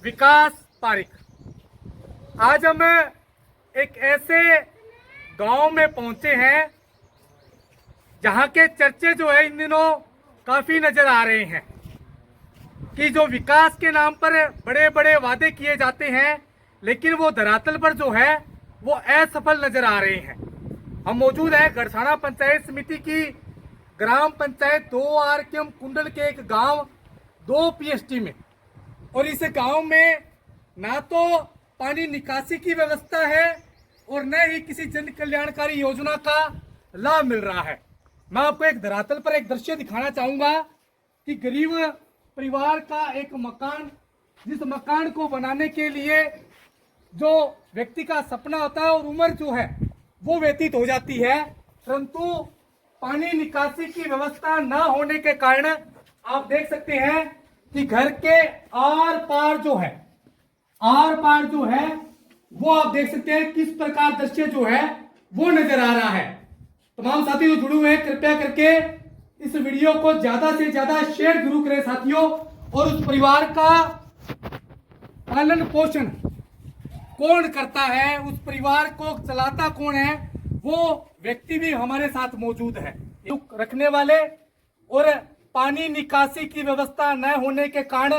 विकास पारिक। आज हम एक ऐसे गांव में पहुंचे हैं जहां के चर्चे जो है इन दिनों काफी नजर आ रहे हैं कि जो विकास के नाम पर बड़े बड़े वादे किए जाते हैं लेकिन वो धरातल पर जो है वो असफल नजर आ रहे हैं। हम मौजूद हैं गड़साना पंचायत समिति की ग्राम पंचायत 2 आरकेएम कुंडल के एक गांव 2 पीएसटी में, और इस गांव में ना तो पानी निकासी की व्यवस्था है और न ही किसी जन कल्याणकारी योजना का लाभ मिल रहा है। मैं आपको एक धरातल पर एक दृश्य दिखाना चाहूंगा कि गरीब परिवार का एक मकान, जिस मकान को बनाने के लिए जो व्यक्ति का सपना होता है और उम्र जो है वो व्यतीत हो जाती है, परंतु पानी निकासी की व्यवस्था न होने के कारण आप देख सकते हैं कि घर के आर पार जो है वो आप देख सकते हैं किस प्रकार दृश्य जो है वो नजर आ रहा है। तमाम साथी जो जुड़े हुए हैं कृपया करके इस वीडियो को ज्यादा से ज्यादा शेयर जरूर करें साथियों, और उस परिवार का पालन पोषण कौन करता है, उस परिवार को चलाता कौन है, वो व्यक्ति भी हमारे साथ मौजूद है। रखने वाले और पानी निकासी की व्यवस्था न होने के कारण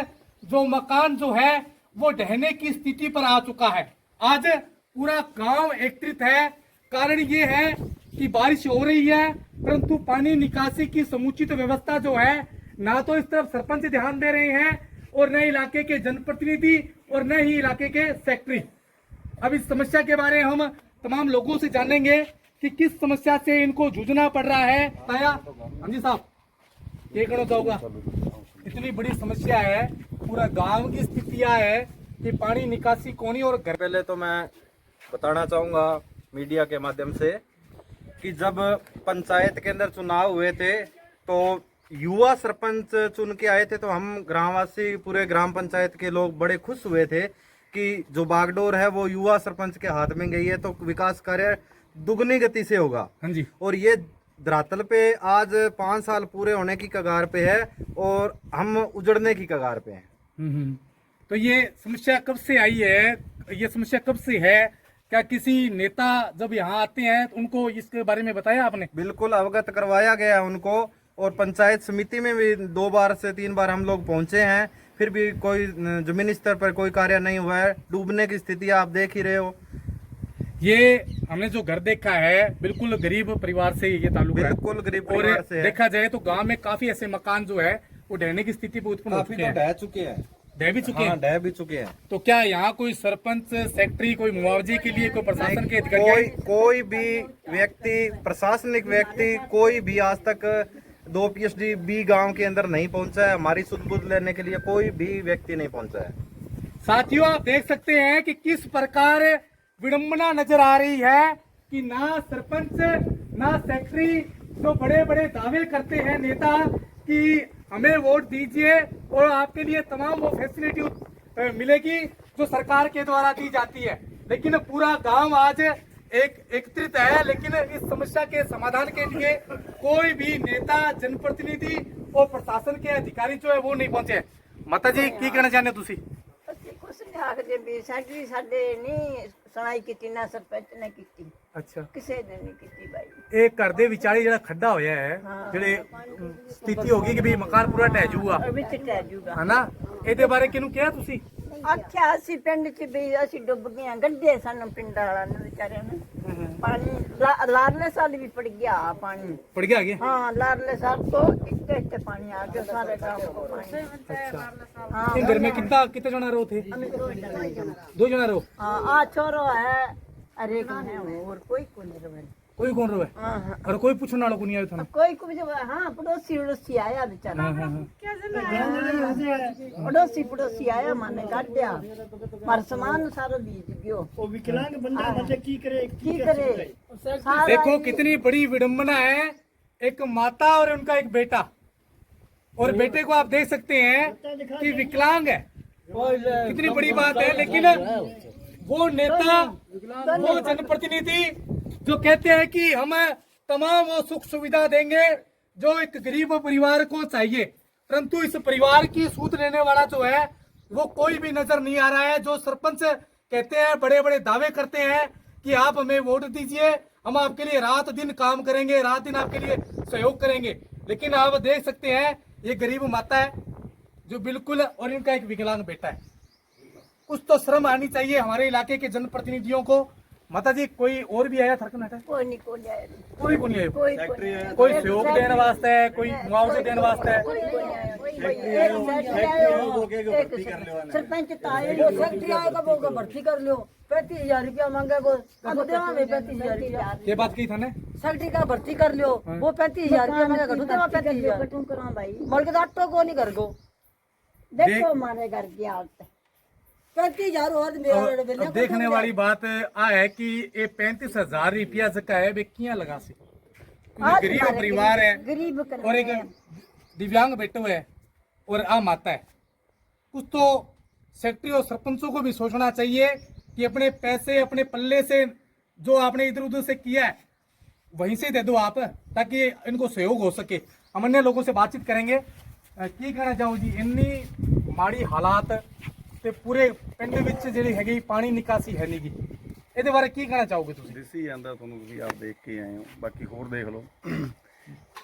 जो मकान जो है वो ढहने की स्थिति पर आ चुका है। आज पूरा गांव एकत्रित है। कारण ये है कि बारिश हो रही है परंतु पानी निकासी की समुचित व्यवस्था जो है ना तो इस तरफ सरपंच ध्यान दे रहे हैं और न इलाके के जनप्रतिनिधि और न ही इलाके के सेक्रेटरी। अब इस समस्या के बारे में हम तमाम लोगों से जानेंगे कि किस समस्या से इनको जूझना पड़ रहा है। ताया हाँ जी साहब, ये कहना चाहूंगा, इतनी बड़ी समस्या है, पूरा गांव की स्थितियां है कि पानी निकासी कोनी और घर। पहले तो मैं बताना चाहूँगा मीडिया के माध्यम से कि जब पंचायत के अंदर चुनाव हुए थे तो युवा सरपंच चुन के आए थे, तो हम ग्रामवासी पूरे ग्राम पंचायत के लोग बड़े खुश हुए थे कि जो बागडोर है वो युवा सरपंच के हाथ में गई है तो विकास कार्य दुगनी गति से होगा। हाँ जी। और ये धरातल पे आज 5 साल पूरे होने की कगार पे है और हम उजड़ने की कगार पे हैं। तो ये समस्या कब से आई है, ये समस्या कब से है? क्या किसी नेता जब यहाँ आते हैं तो उनको इसके बारे में बताया आपने? बिल्कुल अवगत करवाया गया है उनको, और पंचायत समिति में भी 2 बार से 3 बार हम लोग पहुंचे हैं, फिर भी कोई जमीनी स्तर पर कोई कार्य नहीं हुआ है। डूबने की स्थिति आप देख ही रहे हो। ये हमने जो घर देखा है बिल्कुल गरीब परिवार से ये ताल्लुक है, बिल्कुल गरीब परिवार से है। देखा जाए तो गांव में काफी ऐसे मकान जो है वो ढहने की स्थिति पर उत्पन्न हो चुके हैं। ढह चुके हैं, ढह भी चुके हैं। ढह भी चुके हैं। तो क्या यहाँ कोई सरपंच सेक्रेटरी कोई मुआवजे के लिए कोई प्रशासन के अधिकारी? कोई भी व्यक्ति, प्रशासनिक व्यक्ति कोई भी आज तक 2 पीएसडी बी गांव के अंदर नहीं पहुंचा है। हमारी सुध-बुध लेने के लिए कोई भी व्यक्ति नहीं पहुंचा है। साथियों आप देख सकते हैं कि किस प्रकार विडंबना नजर आ रही है कि ना सरपंच ना सेक्रेटरी, जो बड़े बड़े दावे करते हैं नेता कि हमें वोट दीजिए और आपके लिए तमाम वो फैसिलिटी मिलेगी जो सरकार के द्वारा दी जाती है, लेकिन पूरा गांव आज एकत्रित है, लेकिन इस समस्या के समाधान के लिए कोई भी नेता, जनप्रतिनिधि और प्रशासन के अधिकारी जो है वो नहीं पहुंचे। माता जी की कहना चाहते तुसी? सुनाई की ना सरपंच ने की। अच्छा, किसी ने नहीं की भाई। एक घर दे विचाले जड़ा खड्डा होया है, जेड़े स्थिति होगी कि भी मकान पूरा ढह जाऊगा है ना, ਇਹਦੇ ਬਾਰੇ ਕਿਹਨੂੰ ਕਿਹਾ ਤੁਸੀਂ? आख्या असी पिंड च भी असी डुब गए, गड्ढे सन पिंड वाला ने बेचारे ने पानी लारले साल भी पड़ गया पानी। पड़ गया आगे? हाँ लारले साल तो इतने पानी आ गया सारे गांव को पानी। अच्छा, हाँ घर में कितने जना रहो थे? 2 जना रहो। हाँ आ छोरो है अरे है और कोई कौन रहे, कोई कौन रहो है? हाँ और कोई पूछने वाला को नहीं आया था? कोई कुछ हाँ पड़ोसी आया बेचारा। पड़ोसी आया माने काट दिया पर सामान सारा बीज गयो। वो विकलांग बंदा मतलब की करे देखो कितनी बड़ी विडंबना है, एक माता और उनका एक बेटा, और बेटे को आप देख सकते हैं कि विकलांग है। कितनी बड़ी बात है, लेकिन वो नेता, वो जनप्रतिनिधि जो कहते हैं कि हम तमाम वो सुख सुविधा देंगे जो एक गरीब परिवार को चाहिए, परंतु इस परिवार की सूद लेने वाला जो है वो कोई भी नजर नहीं आ रहा है। जो सरपंच कहते हैं, बड़े बड़े दावे करते हैं कि आप हमें वोट दीजिए, हम आपके लिए रात दिन काम करेंगे, रात दिन आपके लिए सहयोग करेंगे, लेकिन आप देख सकते हैं ये गरीब माता है जो बिल्कुल, और इनका एक विकलांग बेटा है। कुछ तो शर्म आनी चाहिए हमारे इलाके के जनप्रतिनिधियों को। माता जी, कोई और भी आया थरकन हटा? कोई नहीं कोई आया कोई को नहीं आया। कोई कोई सहयोग देने वास्ते है, कोई मुआवजा देने वास्ते है। सरपंच फैक्ट्री आएगा वो का भर्ती कर लो, 35,000 रुपया मांगे वो, अब देवा में 35,000 रुपया। ये बात की था ने फैक्ट्री का भर्ती कर लो, वो 35,000 रुपया मांगे, घटू देवा 35,000। भाई मल के आटो को नहीं कर गो, देखो हमारे घर की हालत 35,000 और मेरे बेले अब देखने वाली बात आ है कि ये 35,000 रुपया जका है वे किया लगा से, क्योंकि गरीब परिवार है गरीब और एक दिव्यांग बेटो है और आ माता है। कुछ तो सेक्रेटरी और सरपंचों को भी सोचना चाहिए कि अपने पैसे अपने पल्ले से जो आपने इधर उधर से किया है वहीं से दे दो आप, ताकि इनको सहयोग हो सके। हम अन्य लोगों से बातचीत करेंगे। की कहना चाहूँ जी, इन्नी माड़ी हालात ते पूरे पिंड विच ਜਿਹੜੀ ਹੈਗੀ ਪਾਣੀ ਨਿਕਾਸੀ ਹੈ ਨਹੀਂਗੀ, ਇਹਦੇ ਬਾਰੇ ਕੀ ਕਹਿਣਾ ਚਾਹੋਗੇ ਤੁਸੀਂ? ਦਿਸੀ ਜਾਂਦਾ ਤੁਹਾਨੂੰ, ਤੁਸੀਂ ਆਪ ਦੇਖ ਕੇ ਆਏ ਹੋ, ਬਾਕੀ ਹੋਰ ਦੇਖ ਲਓ।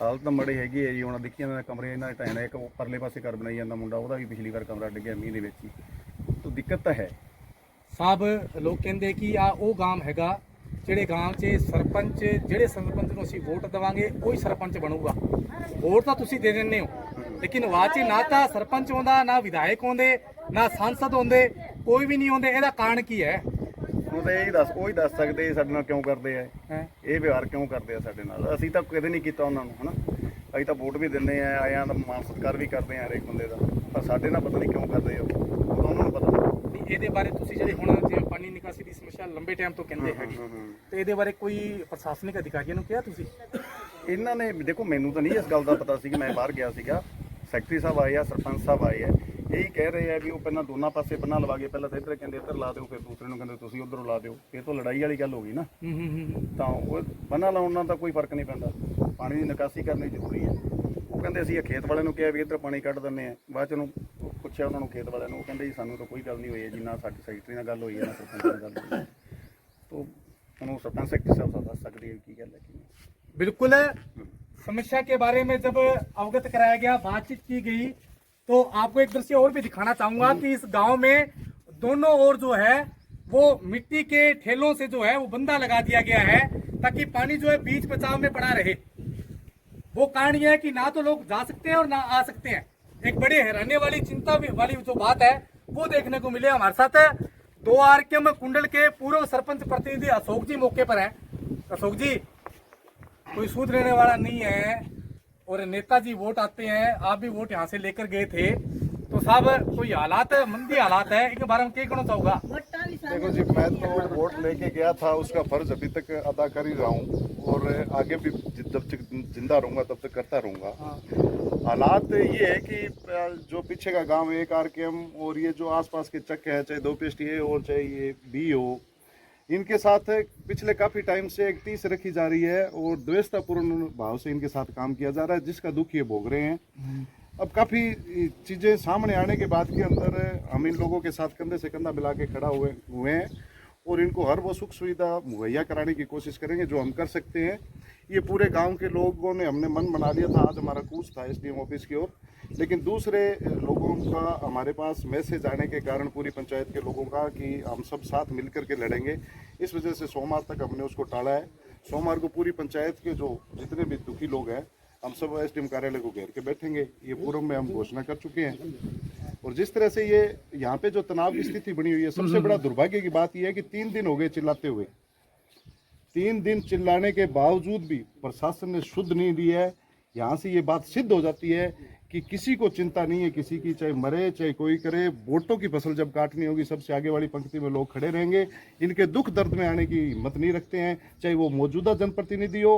ਹਾਲਤ ਤਾਂ ਮਾੜੀ ਹੈਗੀ ਹੈ ਜੀ। ਹੁਣ ਦੇਖੀ ਜਾਂਦਾ ਕਮਰੇ ਇਹਨਾਂ ਦੇ ਢਾਈਣਾ, ਇੱਕ ਪਰਲੇ ਪਾਸੇ ਘਰ ਬਣਾਈ ਜਾਂਦਾ ਮੁੰਡਾ, ਉਹਦਾ ਵੀ ਪਿਛਲੀ ਵਾਰ ਕਮਰਾ ਡਿੱਗਿਆ ਮੀਂਹ ਦੇ ਵਿੱਚ ਹੀ, ਤਾਂ ਦਿੱਕਤ ਤਾਂ ਹੈ। ਸਾਹਿਬ ਲੋਕ ਕਹਿੰਦੇ ਕਿ ਆ ਉਹ ਗਾਮ ਹੈਗਾ ਜਿਹੜੇ ਗਾਮ 'ਚ ਸਰਪੰਚ, ਜਿਹੜੇ ਸਰਪੰਚ ਨੂੰ ਅਸੀਂ ਵੋਟ ਦੇਵਾਂਗੇ ਉਹੀ ਸਰਪੰਚ ਬਣੂਗਾ। ਵੋਟ ਤਾਂ ਤੁਸੀਂ ਦੇ ਦਿੰਦੇ ਹੋ, ਲੇਕਿਨ ਬਾਅਦ 'ਚ ਨਾ ਤਾਂ ਸਰਪੰਚ ਆਉਂਦਾ, ਨਾ ਵਿਧਾਇਕ ਆਉਂਦੇ, ਨਾ ਸਾਂਸਦ ਆਉਂਦੇ, ਕੋਈ ਵੀ ਨਹੀਂ ਆਉਂਦੇ। ਇਹਦਾ ਕਾਰਨ ਕੀ ਹੈ? ਹੁਣ ਤਾਂ ਇਹ ਦੱਸ, ਉਹ ਹੀ ਦੱਸ ਸਕਦੇ ਸਾਡੇ ਨਾਲ ਕਿਉਂ ਕਰਦੇ ਆ ਇਹ ਵਿਵਹਾਰ, ਕਿਉਂ ਕਰਦੇ ਆ ਸਾਡੇ ਨਾਲ। ਅਸੀਂ ਤਾਂ ਕਦੇ ਨਹੀਂ ਕੀਤਾ ਉਹਨਾਂ ਨੂੰ, ਹਨਾ। ਅਸੀਂ ਤਾਂ ਵੋਟ ਵੀ ਦਿੰਦੇ ਆ, ਆਇਆਂ ਦਾ ਮਾਣ ਸਤਿਕਾਰ ਵੀ ਕਰਦੇ ਆ ਹਰੇਕ ਬੰਦੇ ਦਾ, ਪਰ ਸਾਡੇ ਨਾਲ ਪਤਾ ਨਹੀਂ ਕਿਉਂ ਕਰਦੇ ਆ ਉਹ ਤਾਂ ਉਹਨਾਂ ਨੂੰ ਪਤਾ ਨਹੀਂ। ਇਹਦੇ ਬਾਰੇ ਤੁਸੀਂ ਜਿਹੜੇ ਹੁਣ ਜੇ ਪਾਣੀ ਨਿਕਾਸੀ ਦੀ ਸਮੱਸਿਆ ਲੰਬੇ ਟਾਈਮ ਤੋਂ ਕਹਿੰਦੇ ਹੈਗੇ, ਤੇ ਇਹਦੇ ਬਾਰੇ ਕੋਈ ਪ੍ਰਸ਼ਾਸਨਿਕ ਅਧਿਕਾਰੀਆਂ ਨੂੰ ਕਿਹਾ ਤੁਸੀਂ? ਇਹਨਾਂ ਨੇ ਦੇਖੋ, ਮੈਨੂੰ ਤਾਂ ਨਹੀਂ ਇਸ ਗੱਲ ਦਾ ਪਤਾ ਸੀ ਕਿ ਮੈਂ ਬਾਹਰ ਗਿਆ ਸੀਗਾ। ਸੈਕਟਰੀ ਸਾਹਿਬ ਆਏ ਆ, ਸਰਪੰਚ ਸਾਹਿਬ ਆਏ ਆ, ਇਹੀ ਕਹਿ ਰਹੇ ਆ ਵੀ ਉਹ ਪਹਿਲਾਂ ਦੋਨਾਂ ਪਾਸੇ ਬੰਨਾ ਲਵਾ ਕੇ, ਪਹਿਲਾਂ ਤਾਂ ਇੱਧਰ ਕਹਿੰਦੇ ਇੱਧਰ ਲਾ ਦਿਓ, ਫਿਰ ਦੂਸਰੇ ਨੂੰ ਕਹਿੰਦੇ ਤੁਸੀਂ ਉੱਧਰੋਂ ਲਾ ਦਿਓ। ਇਹ ਤਾਂ ਲੜਾਈ ਵਾਲੀ ਗੱਲ ਹੋ ਗਈ ਨਾ। ਤਾਂ ਉਹ ਬੰਨਾ ਲਾਉਣ ਨਾਲ ਤਾਂ ਕੋਈ ਫਰਕ ਨਹੀਂ ਪੈਂਦਾ, ਪਾਣੀ ਦੀ ਨਿਕਾਸੀ ਕਰਨੀ ਜ਼ਰੂਰੀ ਹੈ। ਉਹ ਕਹਿੰਦੇ ਅਸੀਂ ਖੇਤ ਵਾਲਿਆਂ ਨੂੰ ਕਿਹਾ ਵੀ ਇੱਧਰ ਪਾਣੀ ਕੱਢ ਦਿੰਦੇ ਆ, ਬਾਅਦ ਚ ਉਹਨੂੰ ਪੁੱਛਿਆ ਉਹਨਾਂ ਨੂੰ ਖੇਤ ਵਾਲਿਆਂ ਨੂੰ, ਉਹ ਕਹਿੰਦੇ ਜੀ ਸਾਨੂੰ ਤਾਂ ਕੋਈ ਗੱਲ ਨਹੀਂ ਹੋਈ ਹੈ, ਜਿੰਨਾ ਸਾਡੀ ਸੈਕਟਰੀ ਨਾਲ ਗੱਲ ਹੋਈ ਹੈ ਨਾ ਸਰਪੰਚ ਨਾਲ ਗੱਲ ਹੋਈ ਹੈ। ਤਾਂ ਉਹਨੂੰ ਸਰਪੰਚ ਸੈਕਟਰੀ ਸਾਹਿਬ ਦੱਸ ਸਕਦੇ ਹੈ ਕੀ ਗੱਲ ਹੈ ਕੀ ਨਹੀਂ। बिल्कुल समस्या के बारे में जब अवगत कराया गया, बातचीत की गई, तो आपको एक दृश्य और भी दिखाना चाहूंगा कि इस गांव में दोनों ओर जो है वो मिट्टी के ठेलों से जो है वो बंधा लगा दिया गया है, ताकि पानी जो है बीच बचाव में पड़ा रहे। वो कारण यह है कि ना तो लोग जा सकते हैं और ना आ सकते हैं। एक बड़ी हैरानी वाली चिंता वाली जो बात है वो देखने को मिले। हमारे साथ 2 आरकेएम कुंडल के पूर्व सरपंच प्रतिनिधि अशोक जी मौके पर है। अशोक जी, कोई सूद लेने वाला नहीं है और नेताजी वोट आते हैं, आप भी वोट यहाँ से लेकर गए थे, तो साहब कोई हालात मंदी हालात है, इनके बारे में क्या कहना चाहूँगा? देखो जी, मैं तो वोट लेके गया था, उसका फर्ज अभी तक अदा कर ही रहा हूँ और आगे भी जब तक जिंदा रहूंगा तब तक करता रहूंगा। हालात ये है कि जो पीछे का गांव है, 1 आरकेएम और ये जो आसपास के चक है, चाहे 2 पेस्टी है और चाहे ये बी हो, इनके साथ पिछले काफ़ी टाइम से एक तीस रखी जा रही है और द्वेषतापूर्ण भाव से इनके साथ काम किया जा रहा है, जिसका दुख ये भोग रहे हैं। अब काफ़ी चीज़ें सामने आने के बाद के अंदर हम इन लोगों के साथ कंधे से कंधा मिला के खड़ा हुए हैं और इनको हर वो सुख सुविधा मुहैया कराने की कोशिश करेंगे जो हम कर सकते हैं। ये पूरे गांव के लोगों ने हमने मन बना लिया था। आज हमारा कूच था एसडीएम ऑफिस की ओर, लेकिन दूसरे लोगों का हमारे पास मैसेज आने के कारण पूरी पंचायत के लोगों का कि हम सब साथ मिलकर के लड़ेंगे, इस वजह से सोमवार तक हमने उसको टाला है। सोमवार को पूरी पंचायत के जो जितने भी दुखी लोग हैं हम सब एसडीएम कार्यालय को घेर के बैठेंगे। ये पूर्व में हम घोषणा कर चुके हैं। और जिस तरह से ये यहाँ पे जो तनाव की स्थिति बनी हुई है, सबसे बड़ा दुर्भाग्य की बात यह है कि 3 दिन हो गए चिल्लाते हुए। 3 दिन चिल्लाने के बावजूद भी प्रशासन ने शुद्ध नहीं दी है। यहाँ से ये बात सिद्ध हो जाती है कि किसी को चिंता नहीं है किसी की, चाहे मरे चाहे कोई करे। वोटों की फसल जब काटनी होगी सबसे आगे वाली पंक्ति में लोग खड़े रहेंगे। इनके दुख दर्द में आने की हिम्मत नहीं रखते हैं, चाहे वो मौजूदा जनप्रतिनिधि हो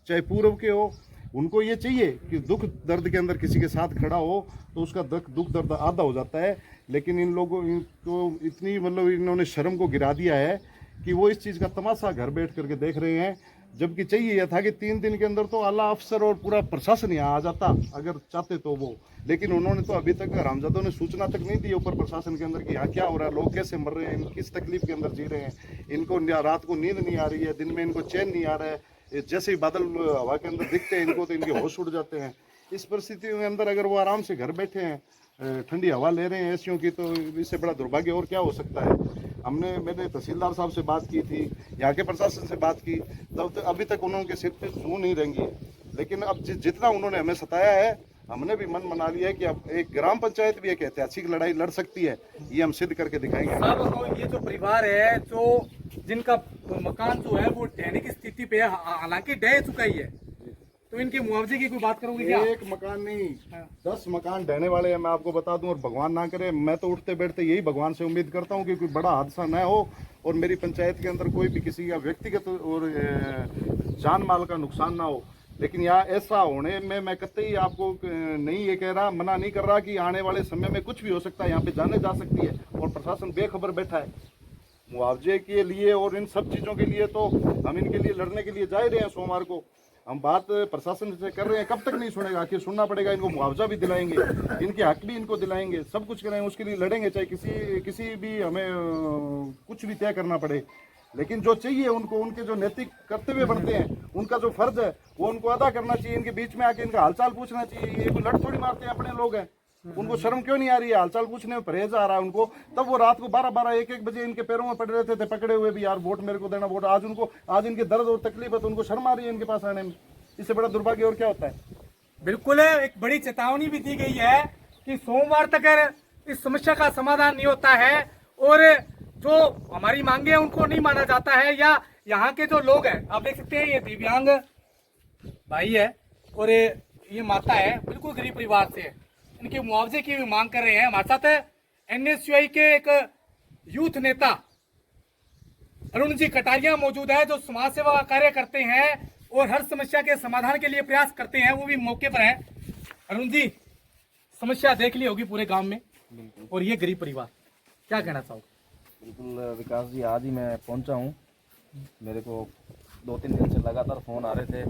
चाहे पूर्व के हो। उनको ये चाहिए कि दुख दर्द के अंदर किसी के साथ खड़ा हो तो उसका दुख दर्द आधा हो जाता है। लेकिन इन लोगों को इतनी मतलब इन्होंने शर्म को गिरा दिया है कि वो इस चीज़ का तमाशा घर बैठ करके देख रहे हैं। जबकि चाहिए यह था कि 3 दिन के अंदर तो आला अफसर और पूरा प्रशासन यहाँ आ जाता अगर चाहते तो वो, लेकिन उन्होंने तो अभी तक हरामजादों ने सूचना तक नहीं दी ऊपर प्रशासन के अंदर कि यहाँ क्या हो रहा है, लोग कैसे मर रहे हैं, किस तकलीफ के अंदर जी रहे हैं, इनको रात को नींद नहीं आ रही है, दिन में इनको चैन नहीं आ रहा है, जैसे ही बादल हवा के अंदर दिखते हैं इनको तो इनके होश उड़ जाते हैं। इस परिस्थितियों के अंदर अगर वो आराम से घर बैठे हैं, ठंडी हवा ले रहे हैं एसियों की, तो इससे बड़ा दुर्भाग्य और क्या हो सकता है। मैंने तहसीलदार साहब से बात की थी, यहाँ के प्रशासन से बात की, तब अभी तक उन्होंने सिर पे जू नहीं रेंगी है। लेकिन अब जितना उन्होंने हमें सताया है, हमने भी मन बना लिया है कि अब एक ग्राम पंचायत भी एक ऐतिहासिक लड़ाई लड़ सकती है, ये हम सिद्ध करके दिखाएंगे। साहब तो ये जो परिवार है जो जिनका मकान जो है वो ढहने की स्थिति पे है, हालांकि ढह चुका ही है, तो इनके मुआवजे की कोई बात करोगे क्या? एक मकान नहीं 10 मकान ढहने वाले हैं, मैं आपको बता दूं। और भगवान ना करे, मैं तो उठते बैठते यही भगवान से उम्मीद करता हूं कि कोई बड़ा हादसा न हो और मेरी पंचायत के अंदर कोई भी किसी का व्यक्तिगत और जान माल का नुकसान ना हो। लेकिन यहाँ ऐसा होने में मैं कतई आपको नहीं ये कह रहा, मना नहीं कर रहा कि आने वाले समय में कुछ भी हो सकता है, यहाँ पे जाने जा सकती है और प्रशासन बेखबर बैठा है। मुआवजे के लिए और इन सब चीज़ों के लिए तो हम इनके लिए लड़ने के लिए जा ही रहे हैं। सोमवार को हम बात प्रशासन से कर रहे हैं, कब तक नहीं सुनेगा, आखिर सुनना पड़ेगा। इनको मुआवजा भी दिलाएंगे, इनके हक भी इनको दिलाएंगे, सब कुछ करेंगे, उसके लिए लड़ेंगे, चाहे किसी भी हमें कुछ भी तय करना पड़े। लेकिन जो चाहिए उनको, उनके जो नैतिक कर्तव्य बनते हैं, उनका जो फर्ज है वो उनको अदा करना चाहिए। इनके बीच में आके इनका हालचाल पूछना चाहिए। ये कोई लड़ थोड़ी मारते हैं, अपने लोग हैं, उनको शर्म क्यों नहीं आ रही है? हालचाल पूछने में परहेज आ रहा है उनको। तब वो रात को 12-12, 1-1 बजे इनके पैरों में पड़ रहते थे, पकड़े हुए भी, यार वोट मेरे को देना, वोट। आज इनके दर्द और तकलीफ है तो उनको शर्म आ रही है इनके पास आने में। इससे बड़ा दुर्भाग्य और क्या होता है? बिल्कुल एक बड़ी चेतावनी भी दी गई है कि सोमवार तक अगर इस समस्या का समाधान नहीं होता है और जो हमारी मांगे हैं उनको नहीं माना जाता है, या यहाँ के जो लोग हैं, आप देख सकते हैं ये दिव्यांग भाई है और ये माता है, बिल्कुल गरीब परिवार से है, इनके मुआवजे की भी मांग कर रहे हैं। हमारे साथ NSUI के एक यूथ नेता अरुण जी कटारिया मौजूद है, जो समाज सेवा का कार्य करते हैं और हर समस्या के समाधान के लिए प्रयास करते हैं, वो भी मौके पर हैं। अरुण जी, समस्या देख ली होगी पूरे गांव में, और ये गरीब परिवार, क्या कहना चाहोगे? बिल्कुल विकास जी, आज ही मैं पहुंचा हूं। मेरे को 2-3 दिन से लगातार फ़ोन आ रहे थे।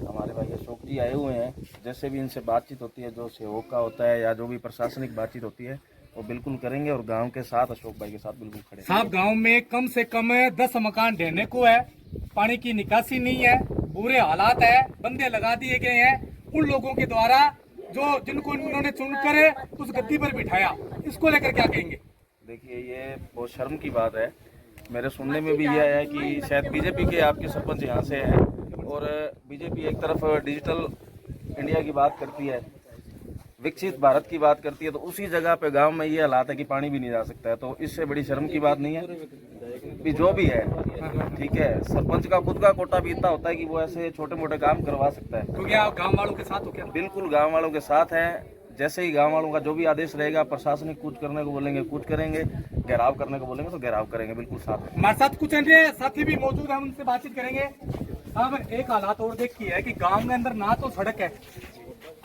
हमारे भाई अशोक जी आए हुए हैं, जैसे भी इनसे बातचीत होती है, जो सहयोग का होता है या जो भी प्रशासनिक बातचीत होती है, वो बिल्कुल करेंगे और गांव के साथ, अशोक भाई के साथ बिल्कुल खड़े। साहब, गांव में कम से कम 10 मकान ढहने को है, पानी की निकासी नहीं है, बुरे हालात है, बंदे लगा दिए गए हैं उन लोगों के द्वारा जिनको उन्होंने चुनकर उस गद्दी पर बिठाया। इसको लेकर क्या कहेंगे? देखिए, ये बहुत शर्म की बात है। मेरे सुनने में भी ये आया है कि शायद बीजेपी के आपके सरपंच यहाँ से हैं और बीजेपी एक तरफ डिजिटल इंडिया की बात करती है, विकसित भारत की बात करती है, तो उसी जगह पे गांव में ये हालात है कि पानी भी नहीं जा सकता है। तो इससे बड़ी शर्म की बात नहीं है भी जो भी है, ठीक है। सरपंच का खुद का कोटा भी इतना होता है कि वो ऐसे छोटे मोटे काम करवा सकता है। तो क्या आप गाँव वालों के साथ हो क्या? बिल्कुल गाँव वालों के साथ हैं। जैसे ही गांव वालों का जो भी आदेश रहेगा, प्रशासनिक कुछ करने को बोलेंगे कुछ करेंगे, घेराव करने को बोलेंगे तो घेराव करेंगे, बिल्कुल साथ। हमारे साथ कुछ अन्य साथी भी मौजूद हैं, उनसे बातचीत करेंगे। साहब, एक हालात और देखी है कि गांव में अंदर ना तो सड़क है,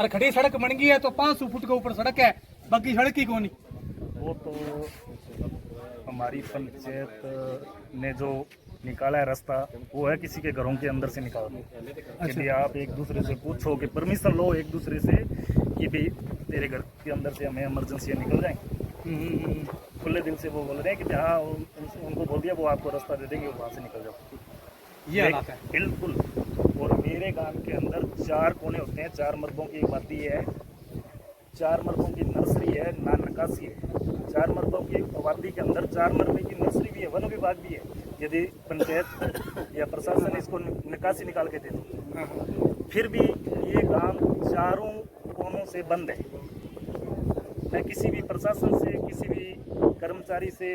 और खड़ी सड़क बन गई है तो 500 फुट के ऊपर सड़क है, बाकी सड़क ही कौन ही। वो तो हमारी पंचायत ने जो निकाला है रास्ता, वो है किसी के घरों के अंदर से निकालो। यदि आप एक दूसरे से पूछो कि परमिशन लो एक दूसरे से कि भाई तेरे घर के अंदर से हमें इमरजेंसी निकल जाएंगे, खुले दिल से वो बोल रहे हैं कि हाँ, उनको बोल दिया वो आपको रास्ता दे देंगे, वहाँ से निकल जाओ। ये हालात है बिल्कुल। और मेरे गांव के अंदर 4 कोने होते हैं, 4 मरबों की एक वादी है, 4 मरबों की नर्सरी है, ना निकासी है। 4 मरबों की वादी के अंदर 4 मरबे की नर्सरी भी है, वन विभाग भी है। यदि पंचायत या प्रशासन इसको निकासी निकाल के दे दो, फिर भी ये गांव चारों कोनों से बंद है। मैं किसी भी प्रशासन से, किसी भी कर्मचारी से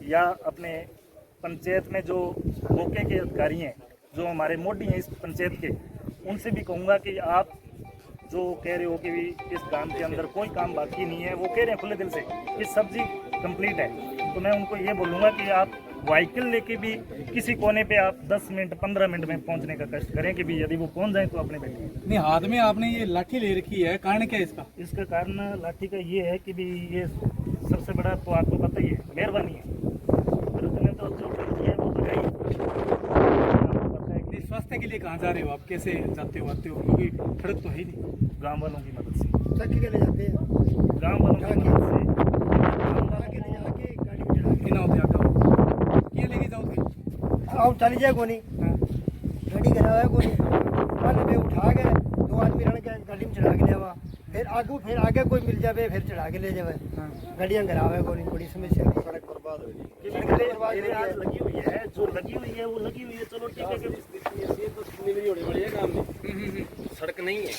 या अपने पंचायत में जो मौके के अधिकारी हैं, जो हमारे मोडी हैं इस पंचायत के, उनसे भी कहूँगा कि आप जो कह रहे हो कि भी इस गांव के अंदर कोई काम बाकी नहीं है, वो कह रहे हैं खुले दिल से कि सब्जी कंप्लीट है, तो मैं उनको ये बोलूँगा कि आप व्हीकल लेके भी किसी कोने पे आप 10 मिनट 15 मिनट में पहुंचने का कष्ट करें कि भी यदि वो पहुंच जाए तो अपने बैठे। नहीं, हाथ में आपने ये लाठी ले रखी है, कारण क्या है इसका? इसका कारण लाठी का ये है कि भी ये सबसे बड़ा तो आपको पता ही है, मेहरबानी है। तो जो है वो तो गई रास्ते के लिए कहाँ जा रहे हो आप, कैसे जाते हो आते हो, क्योंकि सड़क तो है ही नहीं। गांव वालों की मदद से चक्की के ले जाते हैं, गांव वालों की मदद से के ले जाके गाड़ी में चढ़ा कितना होते आता ये लेके जाओगे आओ चली जाए कोनी गाड़ी करा कोनी कल में उठा के 2 आदमी रह के गाड़ी में चढ़ा के ले आवा, फिर आगे कोई मिल जावे फिर चढ़ा के ले जावे, गाड़ियां करावे कोनी, बड़ी समस्या है। सड़क बर्बाद हो गई, मेरे आज लगी हुई है, जो लगी हुई है वो लगी हुई है, चलो ठीक है कि डिलीवरी होने वाली है गांव में, सड़क नहीं है।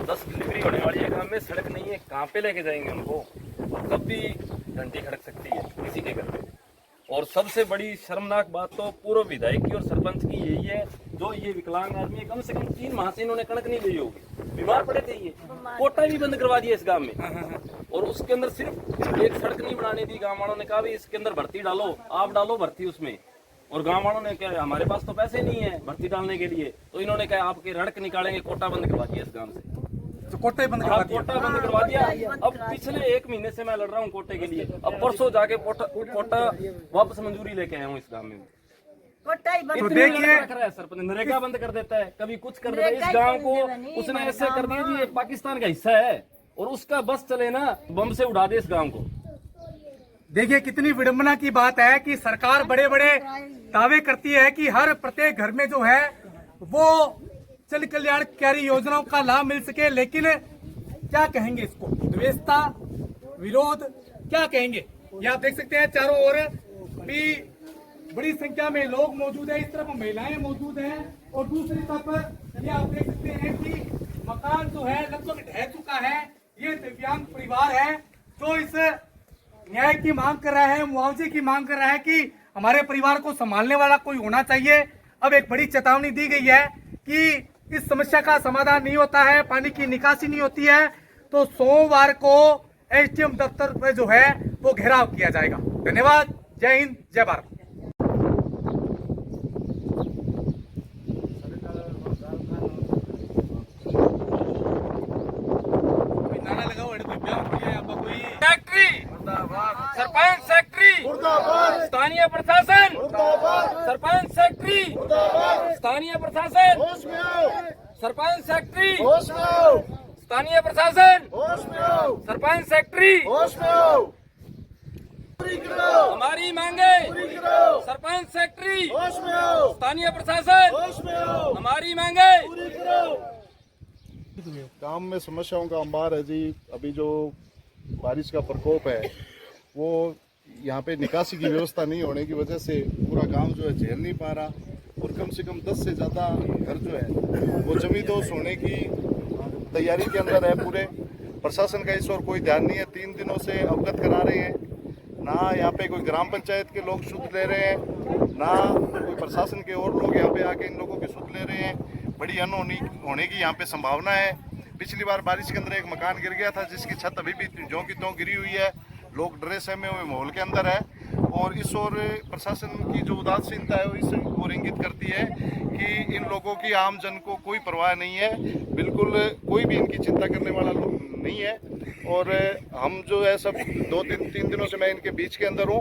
10 डिलीवरी होने वाली है गांव में, सड़क नहीं है, कहाँ पे लेके जाएंगे उनको, और कब भी घंटी खड़क सकती है किसी के घर में। और सबसे बड़ी शर्मनाक बात तो पूर्व विधायक की और सरपंच की यही है, जो ये विकलांग आदमी है, कम से कम 3 माह से इन्होंने कणक नहीं ली होगी, बीमार पड़े थे ये, कोटा भी बंद करवा दिया इस गांव में। और उसके अंदर सिर्फ एक सड़क नहीं बनाने दी, गांव वालों ने कहा भी इसके अंदर भर्ती डालो, आप डालो भर्ती उसमें, और गांव वालों ने कहा हमारे पास तो पैसे नहीं है भर्ती डालने के लिए, तो इन्होंने कहा आपके रड़क निकालेंगे, कोटा बंद करवा दिया इस गांव से। तो कोटा ही बंद करवा दिया। कोटा बंद करवा दिया। अब पिछले 1 महीने से मैं लड़ रहा हूँ कोटे के लिए, अब परसों जाके कोटा वापस मंजूरी लेके आया हूँ इस गांव में। कोटा ही बंद तो इतनी देखिए लड़ाई रख रहा है सरपंच, नरेगा बंद कर देता है, कभी कुछ कर देता है। इस गांव को उसने ऐसे कर दिया जी ये पाकिस्तान का हिस्सा है, और उसका बस चले ना बम से उड़ा दे इस गांव को। देखिए कितनी विडंबना की बात है कि सरकार बड़े बड़े दावे करती है कि हर प्रत्येक घर में जो है वो जन कल्याणकारी योजनाओं का लाभ मिल सके, लेकिन क्या कहेंगे इसको, द्वेषता, विरोध, क्या कहेंगे। ये आप देख सकते हैं चारों ओर भी बड़ी संख्या में लोग मौजूद है, इस तरफ महिलाएं मौजूद हैं, और दूसरी तरफ ये आप देख सकते हैं कि मकान जो है लगभग ढह चुका है। ये दिव्यांग परिवार है जो इस न्याय की मांग कर रहा है, मुआवजे की मांग कर रहा है कि हमारे परिवार को संभालने वाला कोई होना चाहिए। अब एक बड़ी चेतावनी दी गई है कि इस समस्या का समाधान नहीं होता है, पानी की निकासी नहीं होती है, तो सोमवार को एसडीएम दफ्तर पर जो है वो घेराव किया जाएगा। धन्यवाद, जय हिंद, जय भारत। सरपंच सेक्रेटरी स्थानीय प्रशासन, सरपंच सेक्रेटरी स्थानीय प्रशासन, सरपंच सेक्रेटरी स्थानीय प्रशासन, सरपंच सेक्रेटरी हमारी मांगे, सरपंच सेक्रेटरी स्थानीय प्रशासन हमारी मांगे। गांव में समस्याओं का अंबार है जी। अभी जो बारिश का प्रकोप है वो यहाँ पे निकासी की व्यवस्था नहीं होने की वजह से पूरा गांव जो है झेल नहीं पा रहा, और कम से कम 10 से ज़्यादा घर जो है वो जमींदोज होने की तैयारी के अंदर है पूरे। प्रशासन का इस ओर कोई ध्यान नहीं है, 3 दिनों से अवगत करा रहे हैं, ना यहाँ पे कोई ग्राम पंचायत के लोग सुध ले रहे हैं, ना कोई प्रशासन के और लोग यहाँ पे आके इन लोगों की सुध ले रहे हैं। बड़ी अनहोनी होने की यहाँ पे संभावना है। पिछली बार बारिश के अंदर एक मकान गिर गया था जिसकी छत अभी भी ज्यों की त्यों गिरी हुई है, लोग डरे सहमे हुए माहौल के अंदर है, और इस ओर प्रशासन की जो उदासीनता है वो इस ओर इंगित करती है कि इन लोगों की आम जन को कोई परवाह नहीं है, बिल्कुल कोई भी इनकी चिंता करने वाला लोग नहीं है। और हम जो है सब 2-3 दिनों से मैं इनके बीच के अंदर हूँ,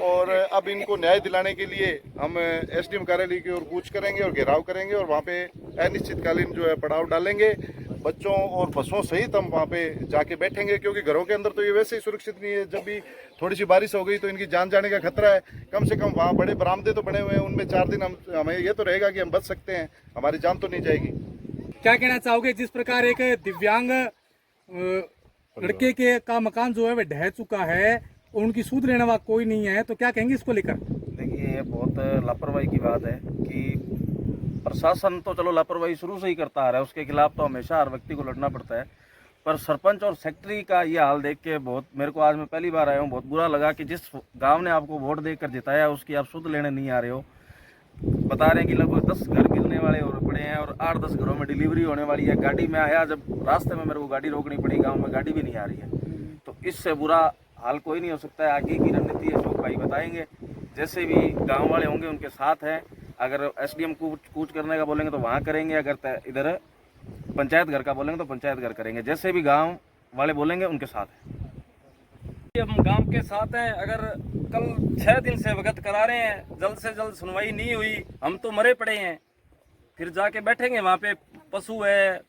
और अब इनको न्याय दिलाने के लिए हम एसडीएम कार्यालय की ओर कूच करेंगे और घेराव करेंगे, और वहाँ पे अनिश्चितकालीन जो है पड़ाव डालेंगे। बच्चों और पशुओं सहित हम वहाँ पे जाके बैठेंगे, क्योंकि घरों के अंदर तो ये वैसे ही सुरक्षित नहीं है। जब भी थोड़ी सी बारिश हो गई तो इनकी जान जाने का खतरा है। कम से कम वहाँ बड़े बरामदे तो बने हुए हैं, उनमें 4 दिन हमें ये तो रहेगा कि हम बच सकते हैं, हमारी जान तो नहीं जाएगी। क्या कहना चाहोगे, जिस प्रकार एक दिव्यांग लड़के के का मकान जो है वह ढह चुका है और उनकी सूद लेने वाला कोई नहीं है, तो क्या कहेंगे इसको लेकर? देखिए ये बहुत लापरवाही की बात है कि प्रशासन तो चलो लापरवाही शुरू से ही करता आ रहा है, उसके खिलाफ तो हमेशा हर व्यक्ति को लड़ना पड़ता है, पर सरपंच और सेक्रेटरी का ये हाल देख के बहुत मेरे को, आज मैं पहली बार आया हूँ, बहुत बुरा लगा कि जिस गांव ने आपको वोट देकर जिताया उसकी आप सुध लेने नहीं आ रहे हो। बता रहे हैं कि लगभग 10 घर गिरने वाले और पड़े हैं और 8-10 घरों में डिलीवरी होने वाली है। गाड़ी में आया, जब रास्ते में मेरे को गाड़ी रोकनी पड़ी, गाँव में गाड़ी भी नहीं आ रही है, तो इससे बुरा हाल कोई नहीं हो सकता है। आगे की रणनीति अशोक भाई बताएंगे, जैसे भी गाँव वाले होंगे उनके साथ हैं। अगर एसडीएम कूच करने का बोलेंगे तो वहाँ करेंगे, अगर इधर पंचायत घर का बोलेंगे तो पंचायत घर करेंगे, जैसे भी गांव वाले बोलेंगे उनके साथ है। हम गांव के साथ हैं। अगर कल 6 दिन से अवगत करा रहे हैं, जल्द से जल्द सुनवाई नहीं हुई, हम तो मरे पड़े हैं। फिर जाके बैठेंगे वहाँ पे, पशु है,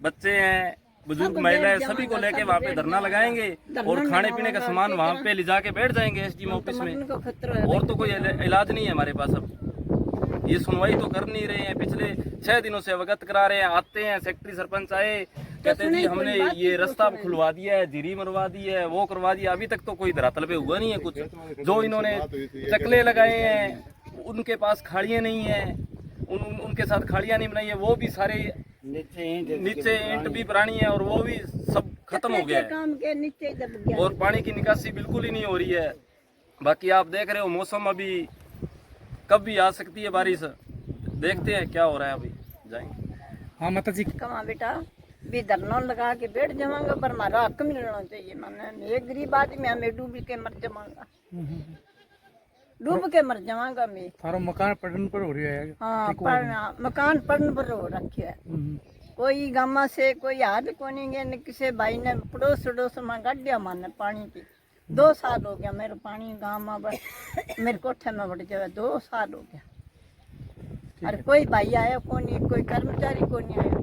बच्चे हैं, बुजुर्ग महिलाएं, सभी को लेके वहाँ पे धरना लगाएंगे और खाने पीने का सामान वहाँ पे ले जाके बैठ जाएंगे एसडीएम ऑफिस में। और तो कोई इलाज नहीं है हमारे पास। अब ये सुनवाई तो कर नहीं रहे हैं, पिछले 6 दिनों से अवगत करा रहे हैं। आते हैं सेक्रेटरी सरपंच आए, कहते हैं जी हमने ये रास्ता खुलवा दिया है, जीरी मरवा दी है, वो करवा दिया। अभी तक तो कोई धरातल पे हुआ नहीं है कुछ। जो इन्होंने चकले लगाए हैं उनके पास खाड़ियाँ नहीं है, उनके साथ खाड़ियाँ नहीं बनाई है, वो भी सारे नीचे ईंट भी पुरानी है और वो भी सब खत्म हो गया है। और पानी की निकासी बिल्कुल ही नहीं हो रही है। बाकी आप देख रहे हो मौसम अभी कब भी आ सकती है बारिश, देखते हैं क्या हो रहा है। अभी जाएंगे। हाँ माता जी। कमा बेटा भी धरना लगा के बैठ जाऊंगा, पर हमारा हक मिलना चाहिए। मैंने एक गरीब आदमी, हमें डूब के मर जाऊंगा, डूब के मर जाऊंगा मैं। थारो मकान पड़न पर हो रही है। हाँ, मकान पड़न पर हो रखे है। कोई गामा से कोई हाथ को नहीं गया, न किसी भाई ने पड़ोस पड़ोस में गाड़िया मारने पानी की। 2 साल हो गया मेरे पानी गाँव में, मेरे कोठे में बढ़ जाए, 2 साल हो गया। अरे कोई भाई आया को नहीं, कोई कर्मचारी को नहीं आया।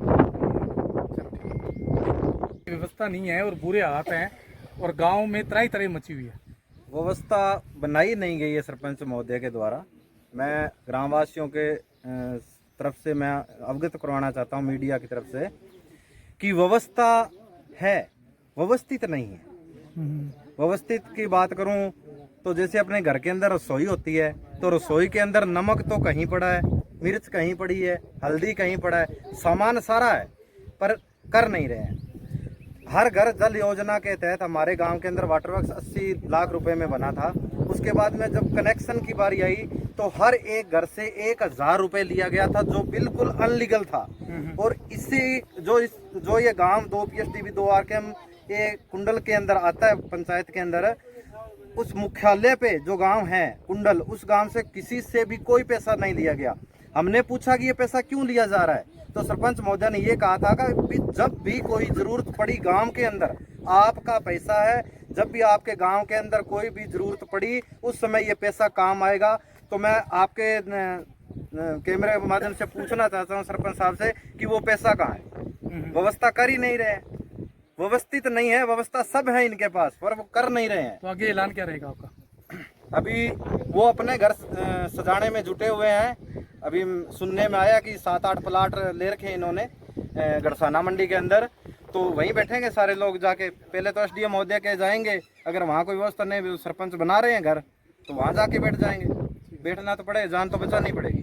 व्यवस्था नहीं है और बुरे हालात हैं और गांव में त्राही तरह मची हुई है। व्यवस्था बनाई नहीं गई है सरपंच महोदय के द्वारा। मैं ग्रामवासियों के तरफ से मैं अवगत करवाना चाहता हूं मीडिया की तरफ से कि व्यवस्था है, व्यवस्थित नहीं है। व्यवस्थित की बात करूं तो जैसे अपने घर के अंदर रसोई होती है तो रसोई के अंदर नमक तो कहीं पड़ा है, मिर्च कहीं पड़ी है, हल्दी कहीं पड़ा है, सामान सारा है, पर कर नहीं रहे हैं। हर घर जल योजना के तहत हमारे गांव के अंदर वाटर वर्क्स 80 लाख रुपए में बना था। उसके बाद में जब कनेक्शन की बारी आई तो हर एक घर से 1000 रुपए लिया गया था, जो बिल्कुल अनलीगल था। और इसी जो ये गांव 2 PSDB 2 RKM ये कुंडल के अंदर आता है, पंचायत के अंदर, उस मुख्यालय पे जो गांव है कुंडल, उस गांव से किसी से भी कोई पैसा नहीं लिया गया। हमने पूछा कि ये पैसा क्यों लिया जा रहा है, तो सरपंच महोदय ने ये कहा था कि जब भी कोई जरूरत पड़ी गांव के अंदर, आपका पैसा है, जब भी आपके गांव के अंदर कोई भी जरूरत पड़ी उस समय ये पैसा काम आएगा। तो मैं आपके कैमरे के माध्यम से पूछना चाहता हूँ सरपंच साहब से कि वो पैसा कहाँ है। व्यवस्था कर ही नहीं रहे, व्यवस्थित नहीं है, व्यवस्था सब है इनके पास पर वो कर नहीं रहे हैं। तो आगे ऐलान क्या रहेगा आपका? अभी वो अपने घर सजाने में जुटे हुए हैं। अभी सुनने में आया कि 7-8 प्लाट ले रखे इन्होंने गड़साना मंडी के अंदर, तो वहीं बैठेंगे सारे लोग जाके। पहले तो एसडीएम महोदय के जाएंगे, अगर वहाँ कोई व्यवस्था नहीं, सरपंच बना रहे हैं घर, तो वहाँ जाके बैठ जाएंगे। बैठना तो पड़ेगा, जान तो बचानी पड़ेगी।